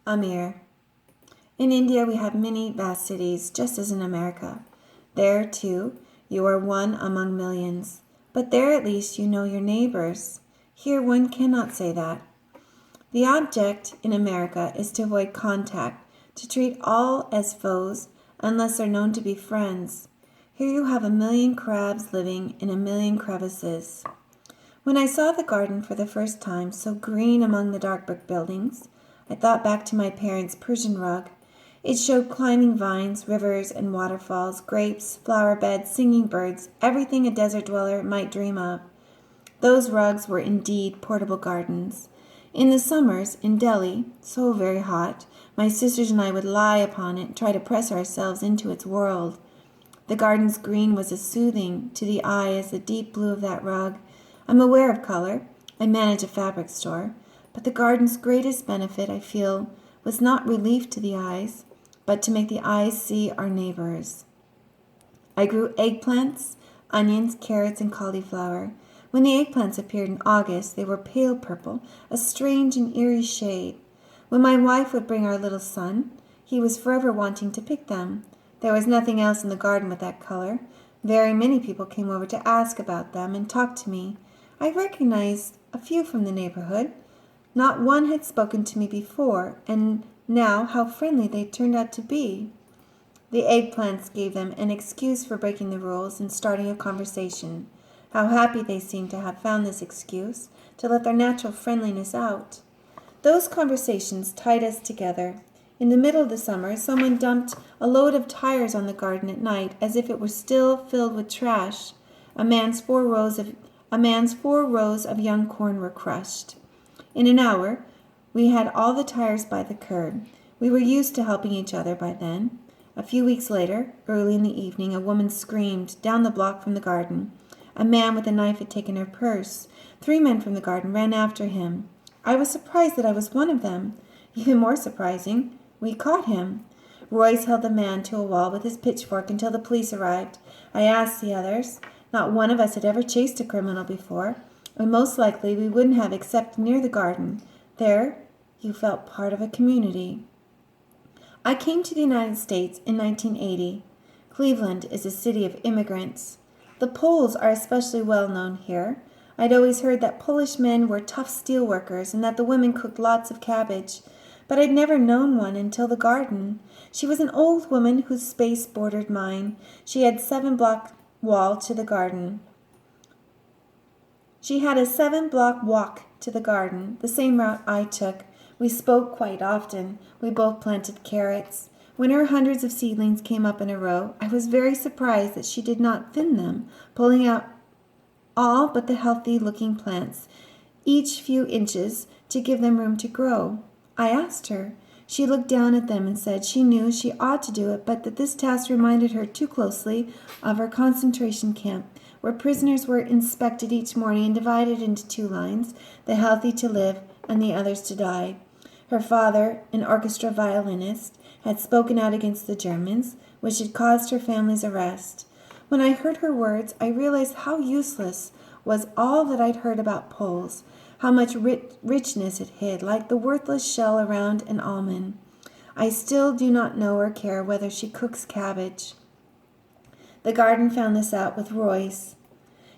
Amir. In India, we have many vast cities, just as in America. There, too, you are one among millions. But there, at least, you know your neighbors. Here, one cannot say that. The object in America is to avoid contact, to treat all as foes, unless they're known to be friends. Here you have a million crabs living in a million crevices. When I saw the garden for the first time, so green among the dark brick buildings, I thought back to my parents' Persian rug. It showed climbing vines, rivers and waterfalls, grapes, flower beds, singing birds, everything a desert dweller might dream of. Those rugs were indeed portable gardens. In the summers, in Delhi, so very hot, my sisters and I would lie upon it and try to press ourselves into its world. The garden's green was as soothing to the eye as the deep blue of that rug. I'm aware of color. I manage a fabric store. But the garden's greatest benefit, I feel, was not relief to the eyes, but to make the eyes see our neighbors. I grew eggplants, onions, carrots, and cauliflower. When the eggplants appeared in August, they were pale purple, a strange and eerie shade. When my wife would bring our little son, he was forever wanting to pick them. There was nothing else in the garden with that color. Very many people came over to ask about them and talk to me. I recognized a few from the neighborhood. Not one had spoken to me before, and now how friendly they turned out to be. The eggplants gave them an excuse for breaking the rules and starting a conversation. How happy they seemed to have found this excuse, to let their natural friendliness out. Those conversations tied us together. In the middle of the summer, someone dumped a load of tires on the garden at night as if it were still filled with trash. A man's four rows of young corn were crushed. In an hour, we had all the tires by the curb. We were used to helping each other by then. A few weeks later, early in the evening, a woman screamed down the block from the garden. A man with a knife had taken her purse. 3 men from the garden ran after him. I was surprised that I was one of them. Even more surprising, we caught him. Royce held the man to a wall with his pitchfork until the police arrived. I asked the others. Not one of us had ever chased a criminal before, and most likely we wouldn't have except near the garden. There, you felt part of a community. I came to the United States in 1980. Cleveland is a city of immigrants. The Poles are especially well known here. I'd always heard that Polish men were tough steel workers and that the women cooked lots of cabbage. But I'd never known one until the garden. She was an old woman whose space bordered mine. She had 7-block wall to the garden. She had a 7-block walk to the garden, the same route I took. We spoke quite often. We both planted carrots. When her hundreds of seedlings came up in a row, I was very surprised that she did not thin them, pulling out all but the healthy-looking plants, each few inches, to give them room to grow. I asked her. She looked down at them and said she knew she ought to do it, but that this task reminded her too closely of her concentration camp, where prisoners were inspected each morning and divided into 2 lines, the healthy to live and the others to die. Her father, an orchestra violinist, had spoken out against the Germans, which had caused her family's arrest. When I heard her words, I realized how useless was all that I'd heard about Poles, how much richness it hid, like the worthless shell around an almond. I still do not know or care whether she cooks cabbage. The garden found this out with Royce.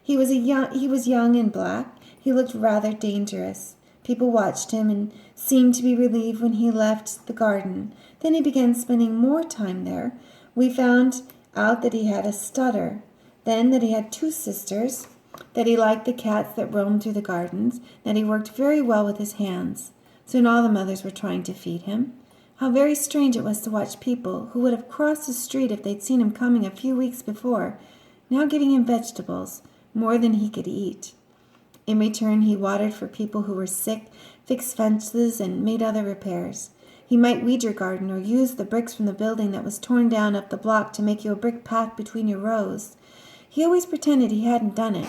He was young and black. He looked rather dangerous. People watched him and seemed to be relieved when he left the garden. Then he began spending more time there. We found out that he had a stutter, then that he had 2 sisters, that he liked the cats that roamed through the gardens, that he worked very well with his hands. Soon all the mothers were trying to feed him. How very strange it was to watch people who would have crossed the street if they'd seen him coming a few weeks before, now giving him vegetables, more than he could eat. In return, he watered for people who were sick, fixed fences, and made other repairs. He might weed your garden or use the bricks from the building that was torn down up the block to make you a brick path between your rows. He always pretended he hadn't done it.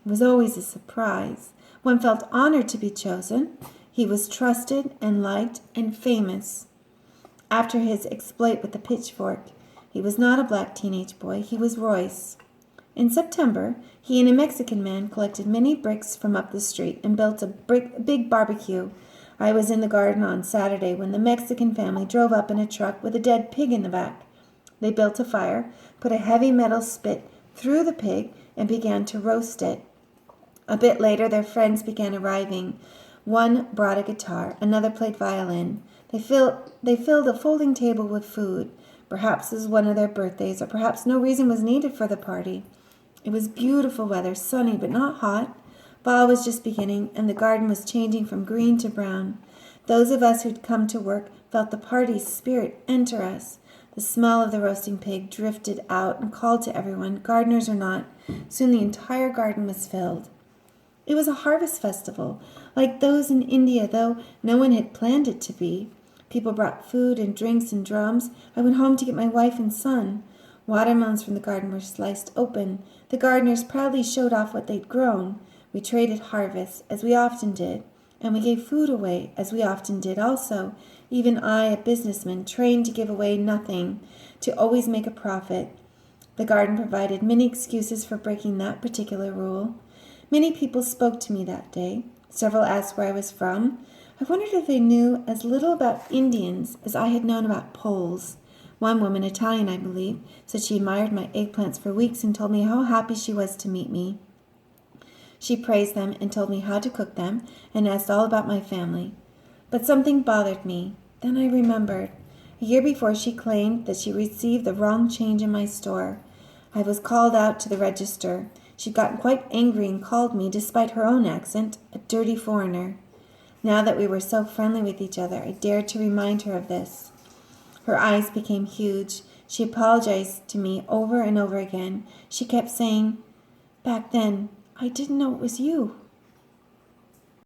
It was always a surprise. One felt honored to be chosen. He was trusted and liked and famous. After his exploit with the pitchfork, he was not a black teenage boy. He was Royce. In September, he and a Mexican man collected many bricks from up the street and built a big barbecue. I was in the garden on Saturday when the Mexican family drove up in a truck with a dead pig in the back. They built a fire, put a heavy metal spit through the pig, and began to roast it. A bit later, their friends began arriving. One brought a guitar, another played violin. They filled a folding table with food. Perhaps it was one of their birthdays, or perhaps no reason was needed for the party. It was beautiful weather, sunny but not hot. Fall was just beginning, and the garden was changing from green to brown. Those of us who'd come to work felt the party's spirit enter us. The smell of the roasting pig drifted out and called to everyone, gardeners or not. Soon the entire garden was filled. It was a harvest festival, like those in India, though no one had planned it to be. People brought food and drinks in drums. I went home to get my wife and son. Watermelons from the garden were sliced open. The gardeners proudly showed off what they'd grown. We traded harvests, as we often did, and we gave food away, as we often did also. Even I, a businessman, trained to give away nothing, to always make a profit. The garden provided many excuses for breaking that particular rule. Many people spoke to me that day. Several asked where I was from. I wondered if they knew as little about Indians as I had known about Poles. One woman, Italian I believe, said she admired my eggplants for weeks and told me how happy she was to meet me. She praised them and told me how to cook them and asked all about my family. But something bothered me. Then I remembered. A year before, she claimed that she received the wrong change in my store. I was called out to the register. She'd gotten quite angry and called me, despite her own accent, a dirty foreigner. Now that we were so friendly with each other, I dared to remind her of this. Her eyes became huge. She apologized to me over and over again. She kept saying, "Back then, I didn't know it was you."